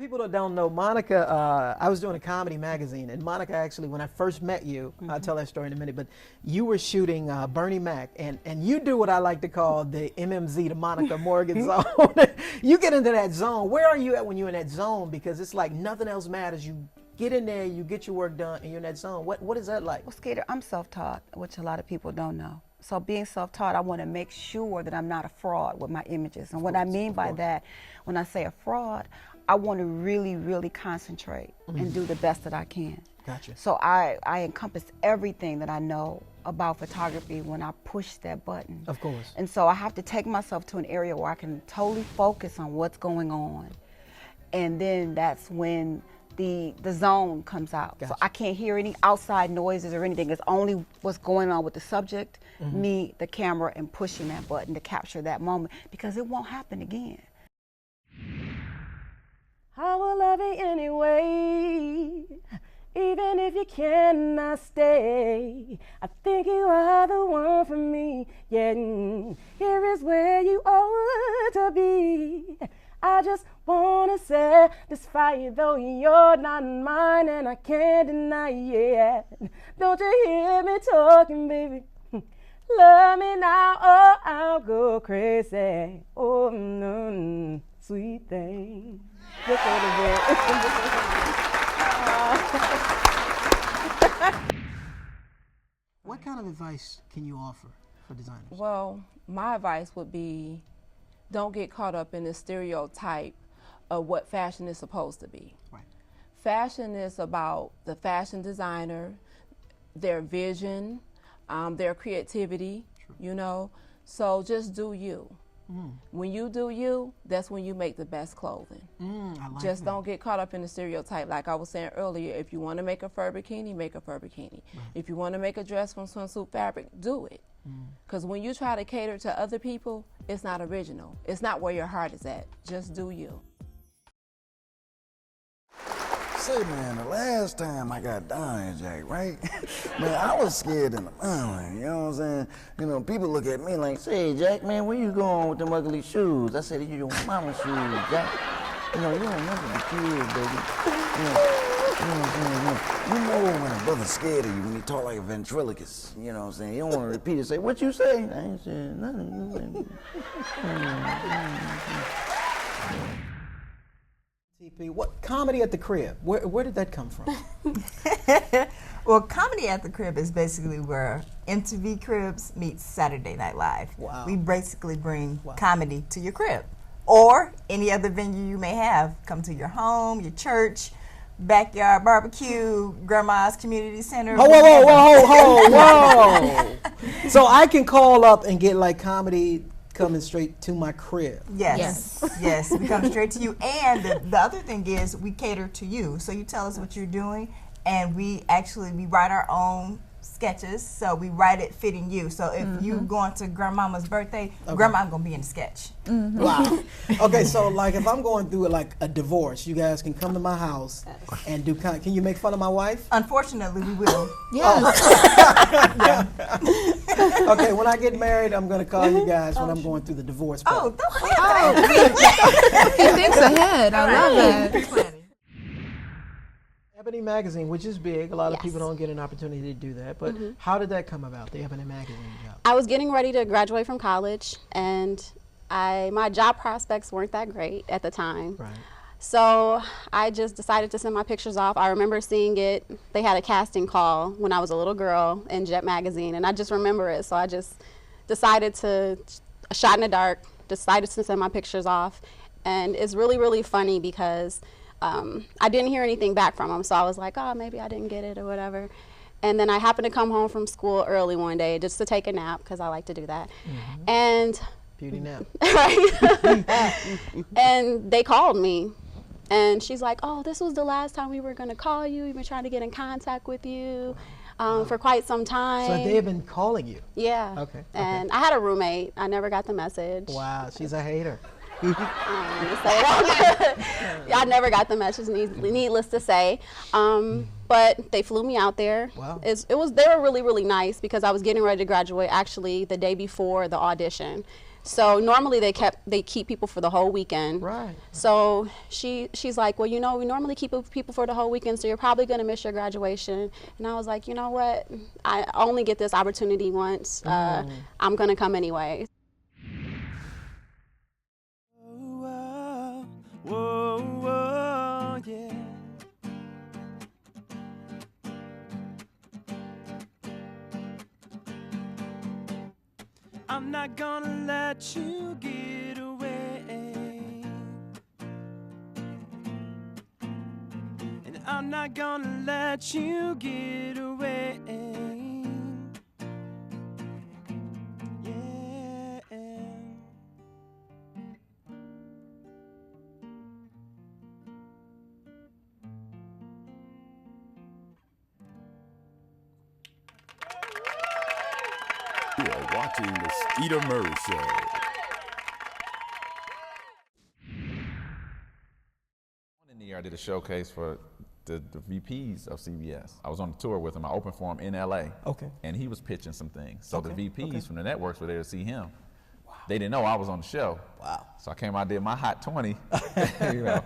people that don't know, Monica, I was doing a comedy magazine, and Monica actually, when I first met you, I'll tell that story in a minute, but you were shooting Bernie Mac, and you do what I like to call the MMZ, the Monica Morgan zone. You get into that zone. Where are you at when you're in that zone? Because it's like nothing else matters. You get in there, you get your work done, and you're in that zone. What is that like? Well, Skater, I'm self-taught, which a lot of people don't know. So being self-taught, I want to make sure that I'm not a fraud with my images. And what I mean by that, when I say a fraud, I want to really, really concentrate and do the best that I can. Gotcha. So I encompass everything that I know about photography when I push that button. Of course. And so I have to take myself to an area where I can totally focus on what's going on. And then that's when the zone comes out. Gotcha. So I can't hear any outside noises or anything. It's only what's going on with the subject, me, the camera, and pushing that button to capture that moment, because it won't happen again. I will love you anyway, even if you cannot stay. I think you are the one for me. Yeah, here is where you ought to be. I just wanna satisfy you, though you're not mine, and I can't deny it. Don't you hear me talking, baby? Love me now, or I'll go crazy. Oh, no, sweet thing. Just a little bit. What kind of advice can you offer for designers? Well, my advice would be, don't get caught up in the stereotype of what fashion is supposed to be. Right. Fashion is about the fashion designer, their vision, their creativity, you know, so just do you. When you do you, that's when you make the best clothing. I like Just that. don't get caught up in the stereotype. Like I was saying earlier, if you want to make a fur bikini, make a fur bikini. Right. If you want to make a dress from swimsuit fabric, do it. Because when you try to cater to other people, it's not original. It's not where your heart is at. Just do you. Say, man, the last time I got down here, Jack, right? Man, I was scared in the morning, you know what I'm saying? You know, people look at me like, say, Jack, man, where you going with them ugly shoes? I said, you your mama's shoes, Jack. You know, you don't remember the kids, baby. You know when a brother's scared of you when he talk like a ventriloquist, you know what I'm saying? You don't want to repeat it, say, what you say? I ain't saying nothing. TP, what comedy at the crib? Where did that come from? Well, Comedy at the Crib is basically where MTV Cribs meets Saturday Night Live. Wow. We basically bring comedy to your crib or any other venue you may have. Come to your home, your church, backyard barbecue, grandma's community center. Whoa. So I can call up and get like comedy coming straight to my crib. Yes. We come straight to you. And the other thing is we cater to you. So you tell us what you're doing, and we write our own sketches. So we write it fitting you. So if you going to grandmama's birthday, grandma's gonna be in the sketch. Wow. Okay, so like if I'm going through like a divorce, you guys can come to my house and do can you make fun of my wife? Unfortunately, we will. Yes. Okay, when I get married, I'm gonna call you guys when I'm going through the divorce part. He thinks ahead. I love that. Ebony Magazine, which is big. A lot of people don't get an opportunity to do that. But how did that come about, the Ebony Magazine job? I was getting ready to graduate from college, and my job prospects weren't that great at the time. Right. So I just decided to send my pictures off. I remember seeing it. They had a casting call when I was a little girl in Jet Magazine, and I just remember it. So I just decided to, a shot in the dark, decided to send my pictures off. And it's really, really funny because I didn't hear anything back from them. So I was like, oh, maybe I didn't get it or whatever. And then I happened to come home from school early one day just to take a nap, because I like to do that. And beauty nap. Right. And they called me. And she's like, oh, this was the last time we were going to call you. We've been trying to get in contact with you for quite some time. So they have been calling you? Yeah. Okay. And I had a roommate. I never got the message. Wow, she's a hater. I never got the message, needless to say. But they flew me out there. Wow. They were really, really nice, because I was getting ready to graduate actually the day before the audition. So normally they keep people for the whole weekend. Right. So she's like, well, you know, we normally keep people for the whole weekend, so you're probably gonna miss your graduation. And I was like, you know what? I only get this opportunity once. I'm gonna come anyway. Whoa, whoa, whoa, yeah. I'm not gonna let you get away, and I'm not gonna let you get away. Yeah. You are watching the Skeeter Murray Show. In the year I did a showcase for the VPs of CBS. I was on the tour with him. I opened for him in LA. Okay. And he was pitching some things. So Okay, the VPs okay. from the networks were there to see him. Wow. They didn't know I was on the show. Wow. So I came out, did my hot 20, you know,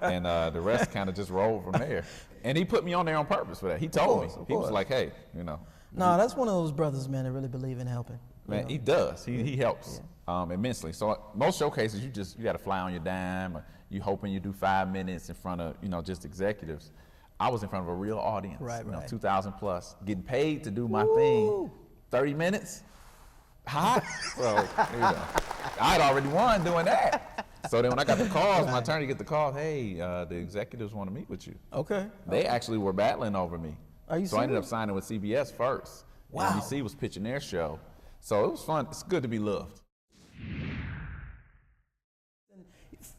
and the rest kind of just rolled from there. And he put me on there on purpose for that. He told me. He was like, hey, you know. No, that's one of those brothers, man, that really believe in helping. Man, he does. He helps immensely. So most showcases, you got to fly on your dime. Or you hoping you do 5 minutes in front of, you know, just executives. I was in front of a real audience, Right, you know, right. 2,000 plus, getting paid to do my thing. 30 minutes, hot. So, you know, I'd already won doing that. So then when I got the calls, my attorney get the call, hey, the executives want to meet with you. Okay. They actually were battling over me. Are you So I ended up serious? signing with CBS first. Wow. NBC was pitching their show. So it was fun. It's good to be loved.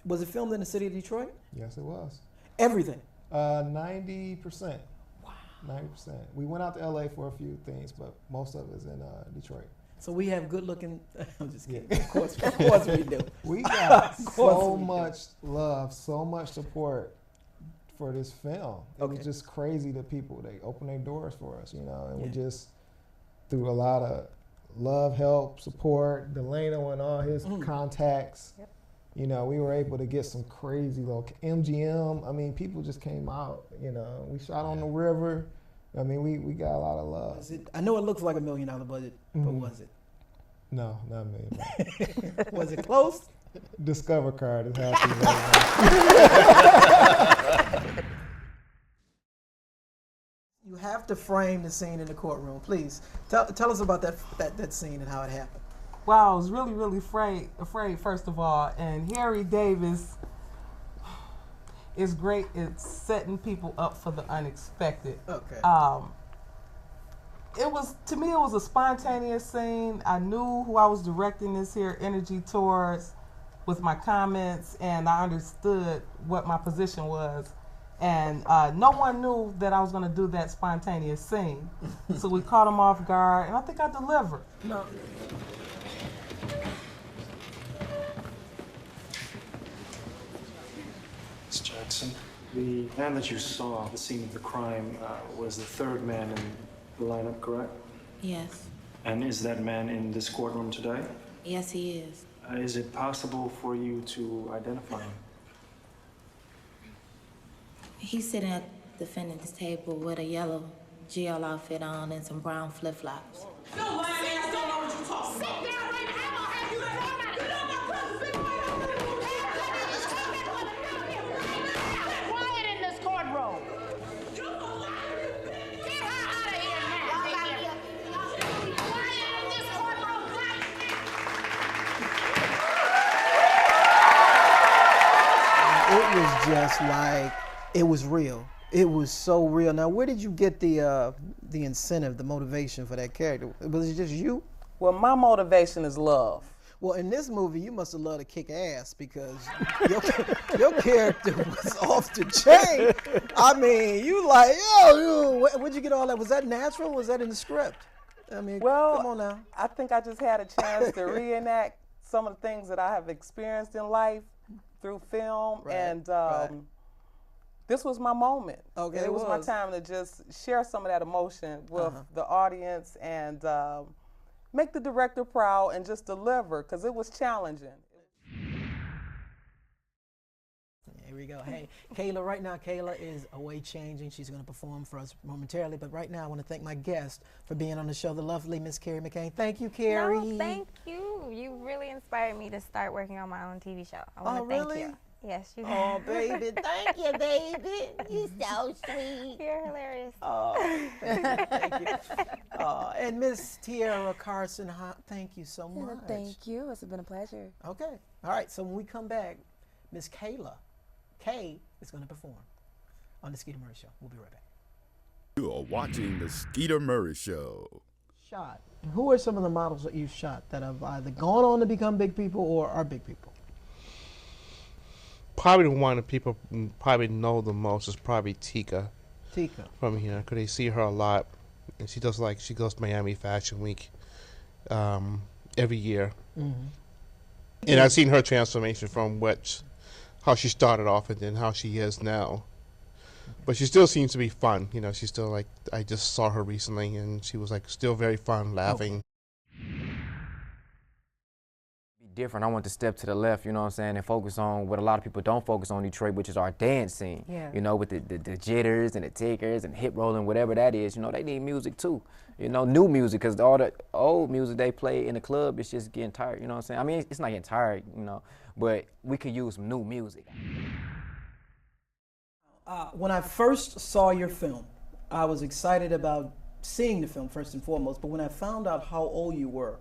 Was it filmed in the city of Detroit? Yes, it was. Everything. 90%. Wow. 90%. We went out to LA for a few things, but most of it is in Detroit. So we have good looking, I'm just kidding. Yeah. Of course we do. We got Of course so we do. much love, so much support for this film. It was just crazy that they opened their doors for us, you know, and we just, through a lot of love, help, support, Delano and all his contacts, you know, we were able to get some crazy little MGM. I mean, people just came out, you know. We shot on the river. I mean, we got a lot of love. I know it looks like $1 million budget, but was it? No, not a million. Was it close? Discover card is happy. You have to frame the scene in the courtroom, please. Tell us about that scene and how it happened. Wow, I was really, really afraid first of all. And Harry Davis is great at setting people up for the unexpected. Okay. To me, it was a spontaneous scene. I knew who I was directing this here energy towards with my comments, and I understood what my position was. And no one knew that I was going to do that spontaneous scene. So we caught him off guard, and I think I delivered. No. Ms. Jackson, the man that you saw at the scene of the crime was the third man in the lineup, correct? Yes. And is that man in this courtroom today? Yes, he is. Is it possible for you to identify him? He's sitting at the defendant's table with a yellow jail outfit on and some brown flip-flops. No lying ass don't know what you're talking about. Sit down right now. I'm gonna have you thrown out. You know my cousin. Quiet in this courtroom. Get her out of here now. Quiet in this courtroom. It was just like, it was real. It was so real. Now, where did you get the incentive, the motivation for that character? Was it just you? Well, my motivation is love. Well, in this movie, you must have loved to kick ass because your character was off the chain. I mean, you like, yo, where'd you get all that? Was that natural? Was that in the script? I mean, well, come on now. I think I just had a chance to reenact some of the things that I have experienced in life through film, and this was my moment. Okay, it was my time to just share some of that emotion with the audience, and make the director proud and just deliver, because it was challenging. Here we go. Hey, Kayla, right now, Kayla is away changing. She's going to perform for us momentarily. But right now, I want to thank my guest for being on the show, the lovely Miss Carrie McCain. Thank you, Carrie. No, thank you. You really inspired me to start working on my own TV show. I want to thank you. Yes, you Oh, baby. Thank you, baby. You so sweet. You're hilarious. Oh, thank you. And Miss Tiara Carson, thank you so much. Thank you. It's been a pleasure. Okay. All right. So when we come back, Miss Kayla Kay is going to perform on the Skeeter Murray Show. We'll be right back. You are watching the Skeeter Murray Show. Shot. Who are some of the models that you've shot that have either gone on to become big people or are big people? Probably the one that people probably know the most is probably Tika. Tika. From here, because they see her a lot. And she goes to Miami Fashion Week every year. Mm-hmm. And I've seen her transformation from how she started off and then how she is now. But she still seems to be fun. You know, she's still like, I just saw her recently and she was like still very fun, laughing. Be different. I want to step to the left, you know what I'm saying, and focus on what a lot of people don't focus on in Detroit, which is our dance scene. Yeah. You know, with the jitters and the tickers and hip rolling, whatever that is, you know, they need music too. You know, new music, because all the old music they play in the club is just getting tired, you know what I'm saying? I mean, it's not getting tired, you know, but we could use some new music. When I first saw your film, I was excited about seeing the film first and foremost, but when I found out how old you were,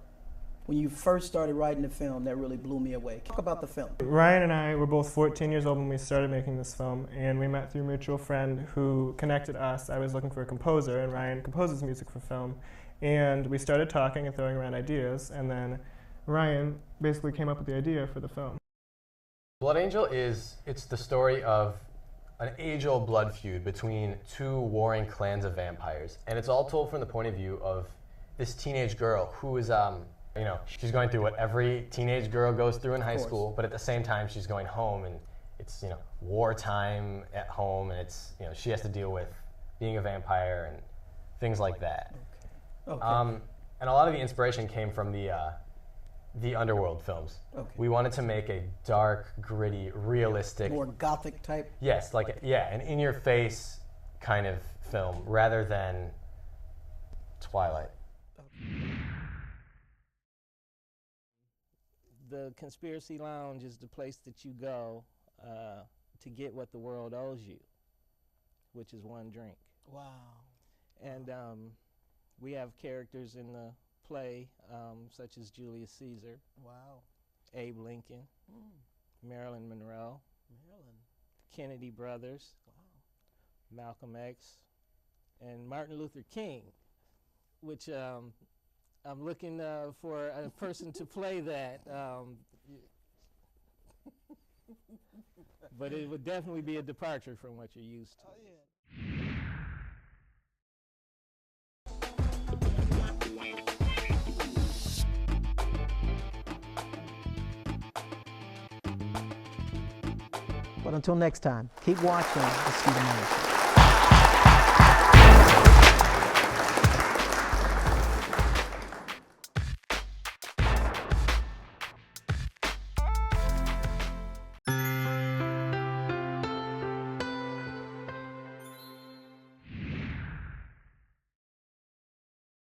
when you first started writing the film, that really blew me away. Talk about the film. Ryan and I were both 14 years old when we started making this film, and we met through a mutual friend who connected us. I was looking for a composer, and Ryan composes music for film. And we started talking and throwing around ideas, and then Ryan basically came up with the idea for the film. Blood Angel it's the story of an age-old blood feud between two warring clans of vampires. And it's all told from the point of view of this teenage girl who is, you know, she's going through what every teenage girl goes through in high school, but at the same time she's going home and it's, you know, wartime at home and it's, you know, she has to deal with being a vampire and things like that. Okay. And a lot of the inspiration came from the Underworld films. Okay. We wanted to make a dark, gritty, realistic, More gothic type? yes, like an in-your-face kind of film rather than Twilight. The Conspiracy Lounge is the place that you go to get what the world owes you, which is one drink. Wow. And we have characters in the play such as Julius Caesar. Wow. Abe Lincoln. Marilyn Monroe. Kennedy brothers. Wow. Malcolm X. And Martin Luther King, which I'm looking for a person to play that. But it would definitely be a departure from what you're used to. But until next time, keep watching the Skeeter Murray Show.